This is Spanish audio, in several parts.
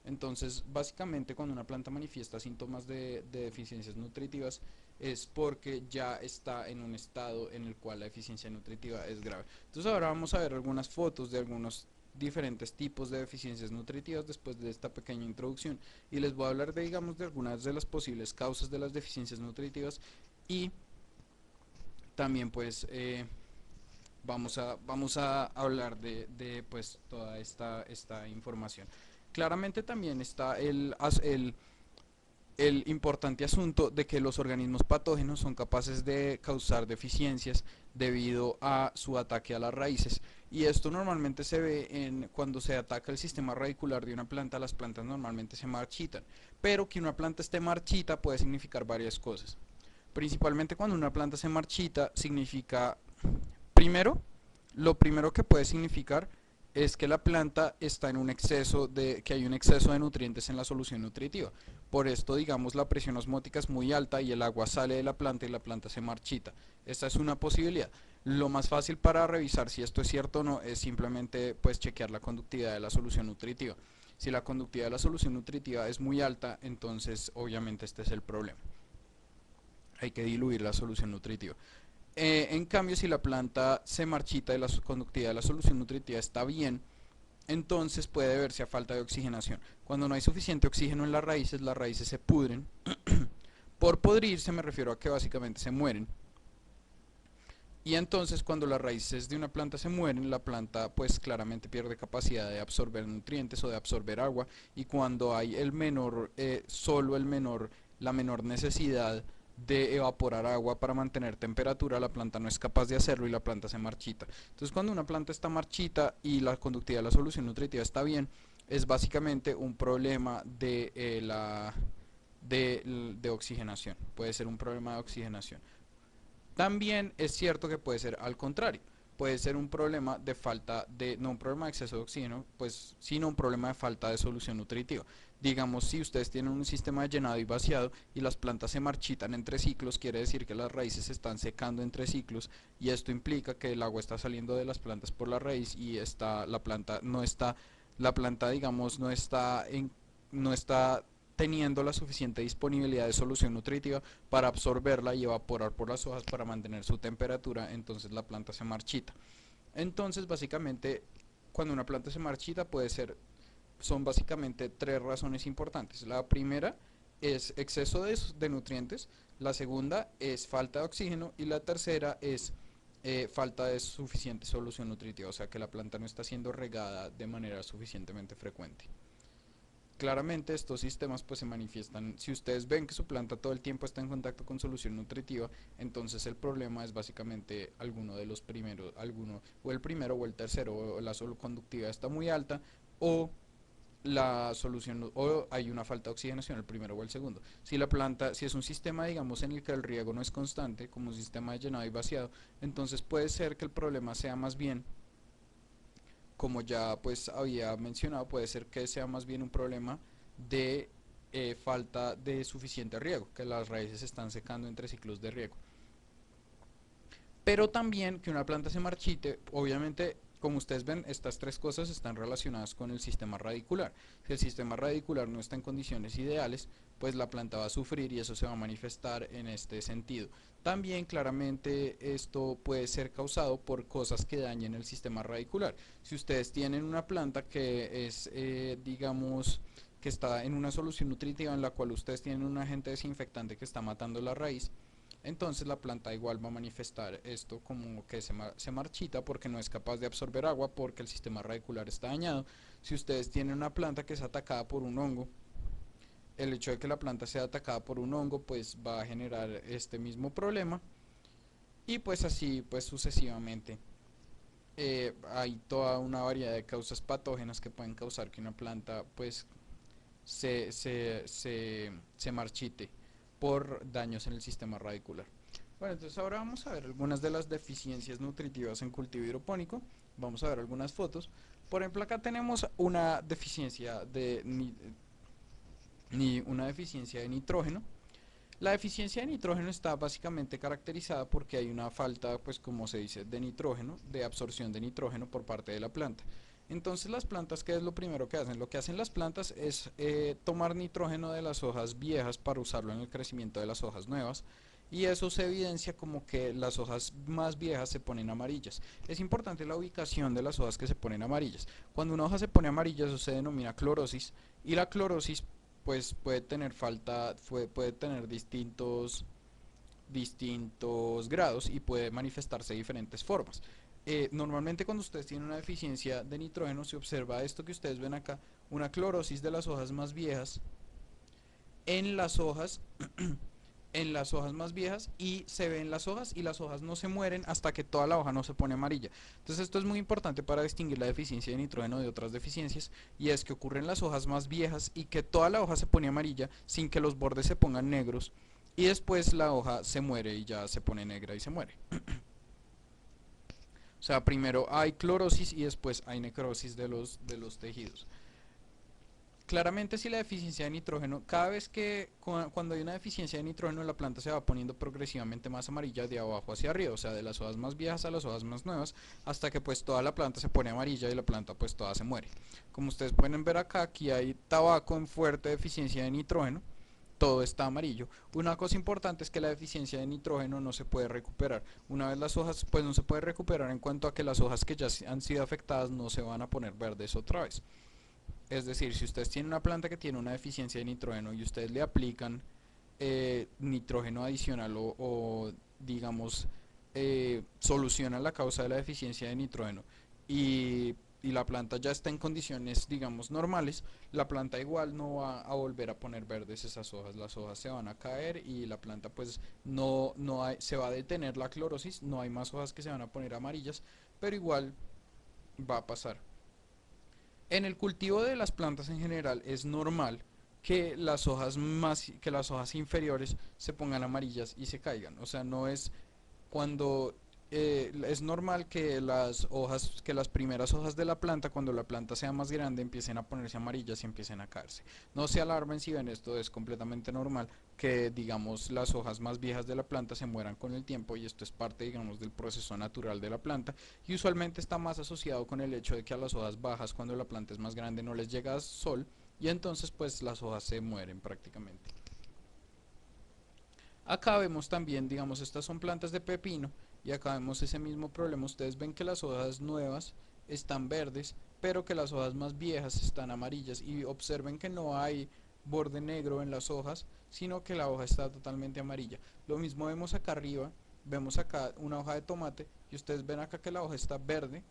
Entonces, básicamente cuando una planta manifiesta síntomas de deficiencias nutritivas es porque ya está en un estado en el cual la deficiencia nutritiva es grave. Entonces ahora vamos a ver algunas fotos de algunos diferentes tipos de deficiencias nutritivas después de esta pequeña introducción y les voy a hablar de, digamos, de algunas de las posibles causas de las deficiencias nutritivas y también pues vamos a hablar de pues toda esta información. Claramente también está el importante asunto de que los organismos patógenos son capaces de causar deficiencias debido a su ataque a las raíces. Y esto normalmente se ve cuando se ataca el sistema radicular de una planta, las plantas normalmente se marchitan. Pero que una planta esté marchita puede significar varias cosas. Principalmente cuando una planta se marchita significa, primero, lo primero que puede significar es que la planta está en un exceso que hay un exceso de nutrientes en la solución nutritiva. Por esto, digamos, la presión osmótica es muy alta y el agua sale de la planta y la planta se marchita. Esta es una posibilidad. Lo más fácil para revisar si esto es cierto o no es simplemente pues chequear la conductividad de la solución nutritiva. Si la conductividad de la solución nutritiva es muy alta, entonces obviamente este es el problema. Hay que diluir la solución nutritiva. En cambio, si la planta se marchita y la conductividad de la solución nutritiva está bien, entonces puede deberse a falta de oxigenación. Cuando no hay suficiente oxígeno en las raíces se pudren. Por podrirse me refiero a que básicamente se mueren. Y entonces cuando las raíces de una planta se mueren, la planta pues claramente pierde capacidad de absorber nutrientes o de absorber agua. Y cuando hay la menor necesidad de evaporar agua para mantener temperatura, la planta no es capaz de hacerlo y la planta se marchita. Entonces cuando una planta está marchita y la conductividad de la solución nutritiva está bien, es básicamente un problema de oxigenación. Puede ser un problema de oxigenación. También es cierto que puede ser al contrario. Puede ser un problema de falta de, no un problema de exceso de oxígeno, pues sino un problema de falta de solución nutritiva. Digamos, si ustedes tienen un sistema de llenado y vaciado y las plantas se marchitan entre ciclos, quiere decir que las raíces se están secando entre ciclos y esto implica que el agua está saliendo de las plantas por la raíz y la planta digamos no está teniendo la suficiente disponibilidad de solución nutritiva para absorberla y evaporar por las hojas para mantener su temperatura, entonces la planta se marchita. Entonces, básicamente, cuando una planta se marchita son básicamente tres razones importantes. La primera es exceso de nutrientes, la segunda es falta de oxígeno y la tercera es falta de suficiente solución nutritiva, o sea que la planta no está siendo regada de manera suficientemente frecuente. Claramente estos sistemas pues se manifiestan, si ustedes ven que su planta todo el tiempo está en contacto con solución nutritiva, entonces el problema es básicamente alguno de los primeros, alguno o el primero o el tercero, o la conductividad está muy alta o la solución o hay una falta de oxigenación el primero o el segundo. Si es un sistema digamos en el que el riego no es constante, como un sistema de llenado y vaciado, entonces puede ser que el problema sea más bien, como ya pues había mencionado, puede ser que sea más bien un problema de falta de suficiente riego, que las raíces se están secando entre ciclos de riego. Pero también que una planta se marchite, obviamente, como ustedes ven, estas tres cosas están relacionadas con el sistema radicular. Si el sistema radicular no está en condiciones ideales, pues la planta va a sufrir y eso se va a manifestar en este sentido. También claramente esto puede ser causado por cosas que dañen el sistema radicular. Si ustedes tienen una planta que es, digamos, que está en una solución nutritiva en la cual ustedes tienen un agente desinfectante que está matando la raíz, entonces la planta igual va a manifestar esto como que se marchita porque no es capaz de absorber agua porque el sistema radicular está dañado. Si ustedes tienen una planta que es atacada por un hongo, el hecho de que la planta sea atacada por un hongo pues va a generar este mismo problema y pues así pues sucesivamente. Hay toda una variedad de causas patógenas que pueden causar que una planta pues se marchite por daños en el sistema radicular. Bueno, entonces ahora vamos a ver algunas de las deficiencias nutritivas en cultivo hidropónico. Vamos a ver algunas fotos. Por ejemplo, acá tenemos una deficiencia una deficiencia de nitrógeno. La deficiencia de nitrógeno está básicamente caracterizada porque hay una falta, pues como se dice, de nitrógeno, de absorción de nitrógeno por parte de la planta. Entonces las plantas, ¿qué es lo primero que hacen? Lo que hacen las plantas es tomar nitrógeno de las hojas viejas para usarlo en el crecimiento de las hojas nuevas, y eso se evidencia como que las hojas más viejas se ponen amarillas. Es importante la ubicación de las hojas que se ponen amarillas. Cuando una hoja se pone amarilla, eso se denomina clorosis, y la clorosis pues puede tener puede tener distintos grados y puede manifestarse de diferentes formas. Normalmente cuando ustedes tienen una deficiencia de nitrógeno se observa esto que ustedes ven acá, una clorosis de las hojas más viejas en las hojas en las hojas más viejas, y se ven las hojas y las hojas no se mueren hasta que toda la hoja no se pone amarilla. Entonces esto es muy importante para distinguir la deficiencia de nitrógeno de otras deficiencias, y es que ocurre en las hojas más viejas y que toda la hoja se pone amarilla sin que los bordes se pongan negros, y después la hoja se muere y ya se pone negra y se muere. O sea, primero hay clorosis y después hay necrosis de los tejidos. Claramente, si la deficiencia de nitrógeno, cada vez que cuando hay una deficiencia de nitrógeno, la planta se va poniendo progresivamente más amarilla de abajo hacia arriba, o sea, de las hojas más viejas a las hojas más nuevas, hasta que pues toda la planta se pone amarilla y la planta pues toda se muere. Como ustedes pueden ver acá, aquí hay tabaco en fuerte deficiencia de nitrógeno, todo está amarillo. Una cosa importante es que la deficiencia de nitrógeno no se puede recuperar. Una vez las hojas, pues no se puede recuperar en cuanto a que las hojas que ya han sido afectadas no se van a poner verdes otra vez. Es decir, si ustedes tienen una planta que tiene una deficiencia de nitrógeno y ustedes le aplican nitrógeno adicional o digamos, solucionan la causa de la deficiencia de nitrógeno, y, y la planta ya está en condiciones, digamos, normales, la planta igual no va a volver a poner verdes esas hojas, las hojas se van a caer y la planta pues se va a detener la clorosis, no hay más hojas que se van a poner amarillas, pero igual va a pasar. En el cultivo de las plantas en general es normal que las hojas inferiores se pongan amarillas y se caigan. O sea, no es cuando es normal que que las primeras hojas de la planta, cuando la planta sea más grande, empiecen a ponerse amarillas y empiecen a caerse. No se alarmen si ven esto, es completamente normal que, digamos, las hojas más viejas de la planta se mueran con el tiempo, y esto es parte, digamos, del proceso natural de la planta, y usualmente está más asociado con el hecho de que a las hojas bajas, cuando la planta es más grande, no les llega sol, y entonces pues las hojas se mueren prácticamente. Acá vemos también, digamos, estas son plantas de pepino, y acá vemos ese mismo problema. Ustedes ven que las hojas nuevas están verdes, pero que las hojas más viejas están amarillas, y observen que no hay borde negro en las hojas, sino que la hoja está totalmente amarilla. Lo mismo vemos acá arriba, vemos acá una hoja de tomate y ustedes ven acá que la hoja está verde,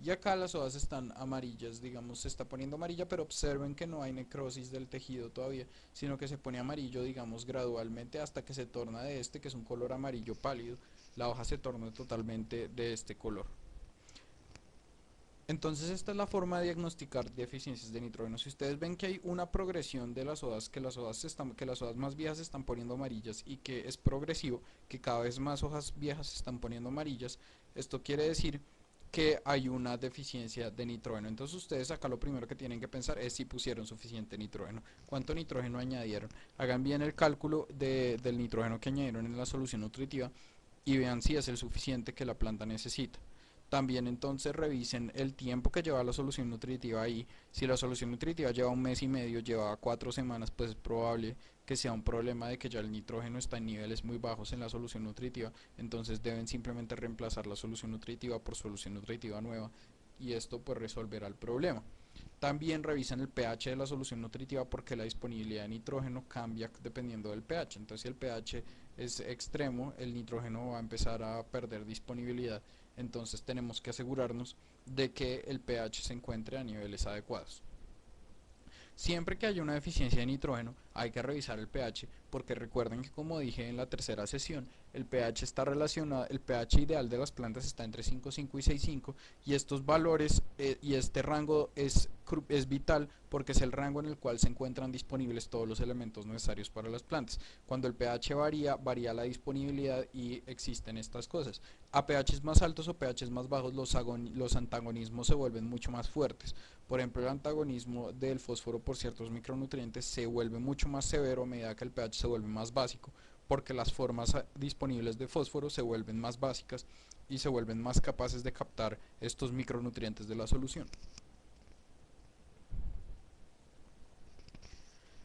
y acá las hojas están amarillas, digamos, se está poniendo amarilla, pero observen que no hay necrosis del tejido todavía, sino que se pone amarillo, digamos, gradualmente hasta que se torna de este, que es un color amarillo pálido, la hoja se torna totalmente de este color. Entonces esta es la forma de diagnosticar deficiencias de nitrógeno. Si ustedes ven que hay una progresión de las hojas, que las hojas más viejas se están poniendo amarillas y que es progresivo, que cada vez más hojas viejas se están poniendo amarillas, esto quiere decir que hay una deficiencia de nitrógeno. Entonces ustedes acá lo primero que tienen que pensar es si pusieron suficiente nitrógeno, cuánto nitrógeno añadieron. Hagan bien el cálculo del nitrógeno que añadieron en la solución nutritiva y vean si es el suficiente que la planta necesita. También entonces revisen el tiempo que lleva la solución nutritiva ahí. Si la solución nutritiva lleva un mes y medio, lleva 4 semanas, pues es probable que sea un problema de que ya el nitrógeno está en niveles muy bajos en la solución nutritiva. Entonces deben simplemente reemplazar la solución nutritiva por solución nutritiva nueva, y esto pues resolverá el problema. También revisan el pH de la solución nutritiva, porque la disponibilidad de nitrógeno cambia dependiendo del pH. Entonces si el pH es extremo, el nitrógeno va a empezar a perder disponibilidad. Entonces tenemos que asegurarnos de que el pH se encuentre a niveles adecuados. Siempre que haya una deficiencia de nitrógeno, hay que revisar el pH, porque recuerden que, como dije en la tercera sesión, el pH está relacionado, el pH ideal de las plantas está entre 5,5 y 6,5, y estos valores y este rango es vital, porque es el rango en el cual se encuentran disponibles todos los elementos necesarios para las plantas. Cuando el pH varía, varía la disponibilidad y existen estas cosas. A pHs más altos o pHs más bajos, los antagonismos se vuelven mucho más fuertes. Por ejemplo, el antagonismo del fósforo por ciertos micronutrientes se vuelve mucho más severo a medida que el pH se vuelve más básico. porque las formas disponibles de fósforo se vuelven más básicas y se vuelven más capaces de captar estos micronutrientes de la solución.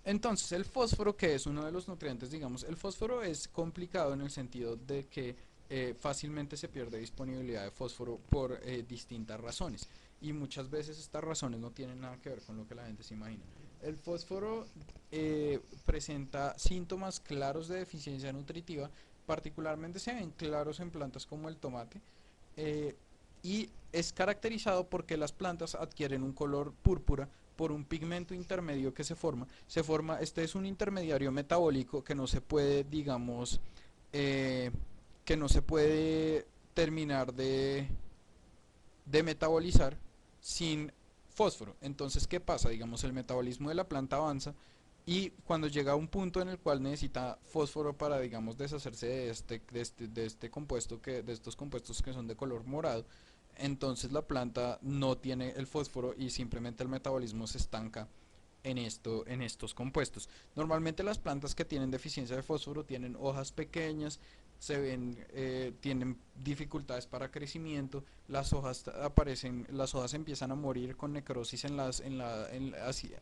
Entonces, el fósforo, que es uno de los nutrientes, digamos, el fósforo es complicado en el sentido de que fácilmente se pierde disponibilidad de fósforo por distintas razones. Y muchas veces estas razones no tienen nada que ver con lo que la gente se imagina. El fósforo presenta síntomas claros de deficiencia nutritiva, particularmente se ven claros en plantas como el tomate, eh, y es caracterizado porque las plantas adquieren un color púrpura por un pigmento intermedio que se forma, este es un intermediario metabólico que no se puede, digamos, eh, que no se puede terminar de metabolizar sin fósforo. Entonces, ¿qué pasa? Digamos, el metabolismo de la planta avanza y cuando llega a un punto en el cual necesita fósforo para, digamos, deshacerse de este compuesto, de estos compuestos que son de color morado, entonces la planta no tiene el fósforo y simplemente el metabolismo se estanca en estos compuestos. Normalmente las plantas que tienen deficiencia de fósforo tienen hojas pequeñas, tienen dificultades para crecimiento, las hojas empiezan a morir con necrosis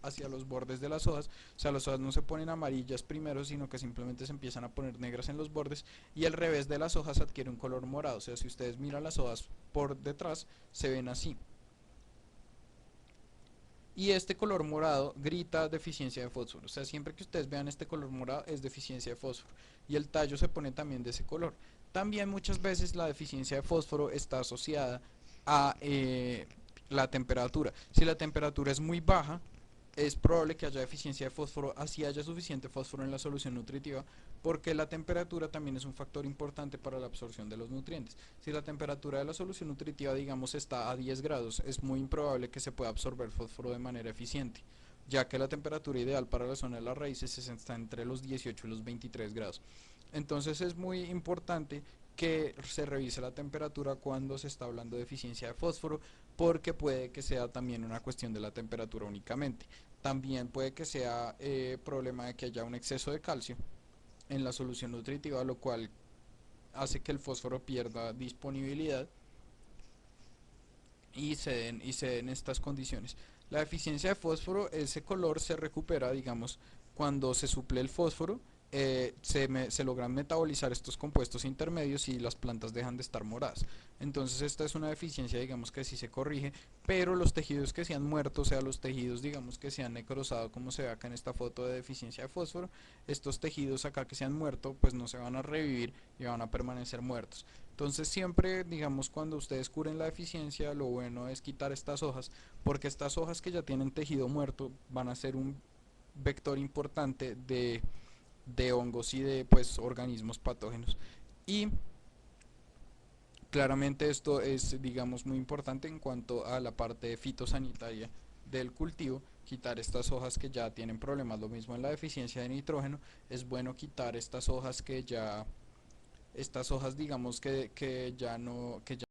hacia los bordes de las hojas, o sea, las hojas no se ponen amarillas primero, sino que simplemente se empiezan a poner negras en los bordes y el revés de las hojas adquiere un color morado, o sea, si ustedes miran las hojas por detrás, se ven así. Y este color morado grita deficiencia de fósforo. O sea, siempre que ustedes vean este color morado es deficiencia de fósforo. Y el tallo se pone también de ese color. También muchas veces la deficiencia de fósforo está asociada a la temperatura. Si la temperatura es muy baja, es probable que haya deficiencia de fósforo, así haya suficiente fósforo en la solución nutritiva, porque la temperatura también es un factor importante para la absorción de los nutrientes. Si la temperatura de la solución nutritiva, digamos, está a 10 grados, es muy improbable que se pueda absorber fósforo de manera eficiente, ya que la temperatura ideal para la zona de las raíces está entre los 18 y los 23 grados. Entonces es muy importante que se revise la temperatura cuando se está hablando de deficiencia de fósforo, porque puede que sea también una cuestión de la temperatura únicamente. También puede que sea problema de que haya un exceso de calcio en la solución nutritiva, lo cual hace que el fósforo pierda disponibilidad y se den estas condiciones. La deficiencia de fósforo, ese color se recupera, digamos, cuando se suple el fósforo, se logran metabolizar estos compuestos intermedios y las plantas dejan de estar moradas. Entonces esta es una deficiencia, digamos, que sí se corrige, pero los tejidos que se han muerto, o sea, los tejidos, digamos, que se han necrosado, como se ve acá en esta foto de deficiencia de fósforo, estos tejidos acá que se han muerto, pues no se van a revivir y van a permanecer muertos. Entonces siempre, digamos, cuando ustedes curen la deficiencia, lo bueno es quitar estas hojas, porque estas hojas que ya tienen tejido muerto van a ser un vector importante de hongos y de, pues, organismos patógenos. Y claramente esto es, digamos, muy importante en cuanto a la parte fitosanitaria del cultivo, quitar estas hojas que ya tienen problemas. Lo mismo en la deficiencia de nitrógeno, es bueno quitar estas hojas digamos, que ya no, que ya